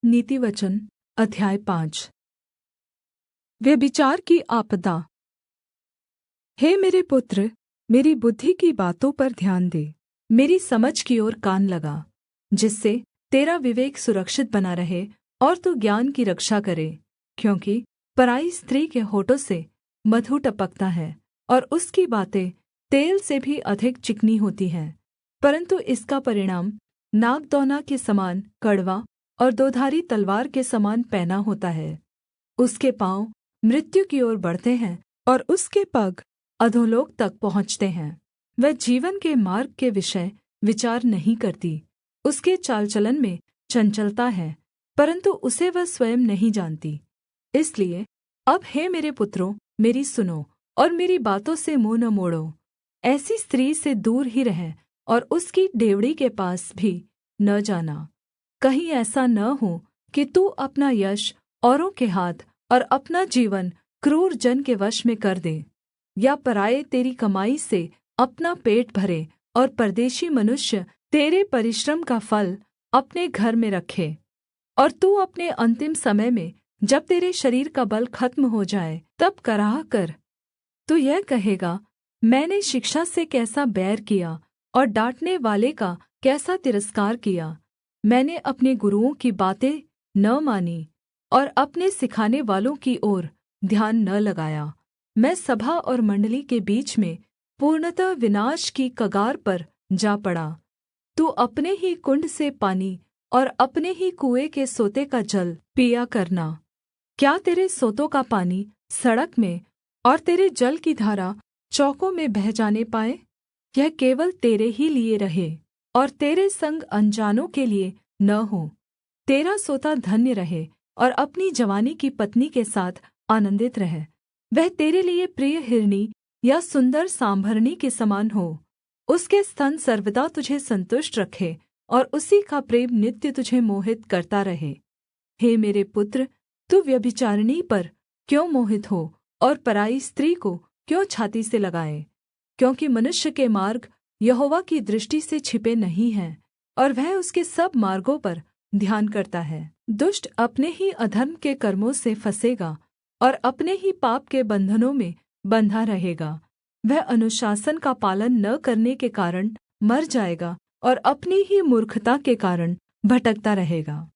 नीतिवचन अध्याय 5। व्यभिचार की आपदा। हे मेरे पुत्र, मेरी बुद्धि की बातों पर ध्यान दे, मेरी समझ की ओर कान लगा, जिससे तेरा विवेक सुरक्षित बना रहे और तू ज्ञान की रक्षा करे। क्योंकि पराई स्त्री के होठों से मधु टपकता है और उसकी बातें तेल से भी अधिक चिकनी होती हैं, परन्तु इसका परिणाम नागदौना के समान कड़वा और दोधारी तलवार के समान पैना होता है। उसके पाँव मृत्यु की ओर बढ़ते हैं और उसके पग अधोलोक तक पहुँचते हैं। वह जीवन के मार्ग के विषय विचार नहीं करती, उसके चाल चलन में चंचलता है, परन्तु उसे वह स्वयं नहीं जानती। इसलिए अब हे मेरे पुत्रों, मेरी सुनो और मेरी बातों से मुँह न मोड़ो। ऐसी स्त्री से दूर ही रह और उसकी डेवढ़ी के पास भी न जाना। कहीं ऐसा न हो कि तू अपना यश औरों के हाथ और अपना जीवन क्रूर जन के वश में कर दे, या पराए तेरी कमाई से अपना पेट भरे और परदेशी मनुष्य तेरे परिश्रम का फल अपने घर में रखे। और तू अपने अंतिम समय में, जब तेरे शरीर का बल खत्म हो जाए, तब कराह कर। तू यह कहेगा, मैंने शिक्षा से कैसा बैर किया और डाँटने वाले का कैसा तिरस्कार किया। मैंने अपने गुरुओं की बातें न मानी और अपने सिखाने वालों की ओर ध्यान न लगाया। मैं सभा और मण्डली के बीच में पूर्णतः विनाश की कगार पर जा पड़ा। तू अपने ही कुण्ड से पानी और अपने ही कुएँ के सोते का जल पिया करना। क्या तेरे सोतों का पानी सड़क में और तेरे जल की धारा चौकों में बह जाने पाए? यह केवल तेरे ही लिए रहे और तेरे संग अनजानों के लिए न हो। तेरा सोता धन्य रहे और अपनी जवानी की पत्नी के साथ आनन्दित रह। वह तेरे लिए प्रिय हिरनी या सुन्दर सांभरनी के समान हो। उसके स्तन सर्वदा तुझे संतुष्ट रखे और उसी का प्रेम नित्य तुझे मोहित करता रहे। हे मेरे पुत्र, तू व्यभिचारिणी पर क्यों मोहित हो और पराई स्त्री को क्यों छाती से लगाए? क्योंकि मनुष्य के मार्ग यहोवा की दृष्टि से छिपे नहीं हैं, और वह उसके सब मार्गों पर ध्यान करता है। दुष्ट अपने ही अधर्म के कर्मों से फँसेगा और अपने ही पाप के बन्धनों में बन्धा रहेगा। वह अनुशासन का पालन न करने के कारण मर जाएगा और अपनी ही मूर्खता के कारण भटकता रहेगा।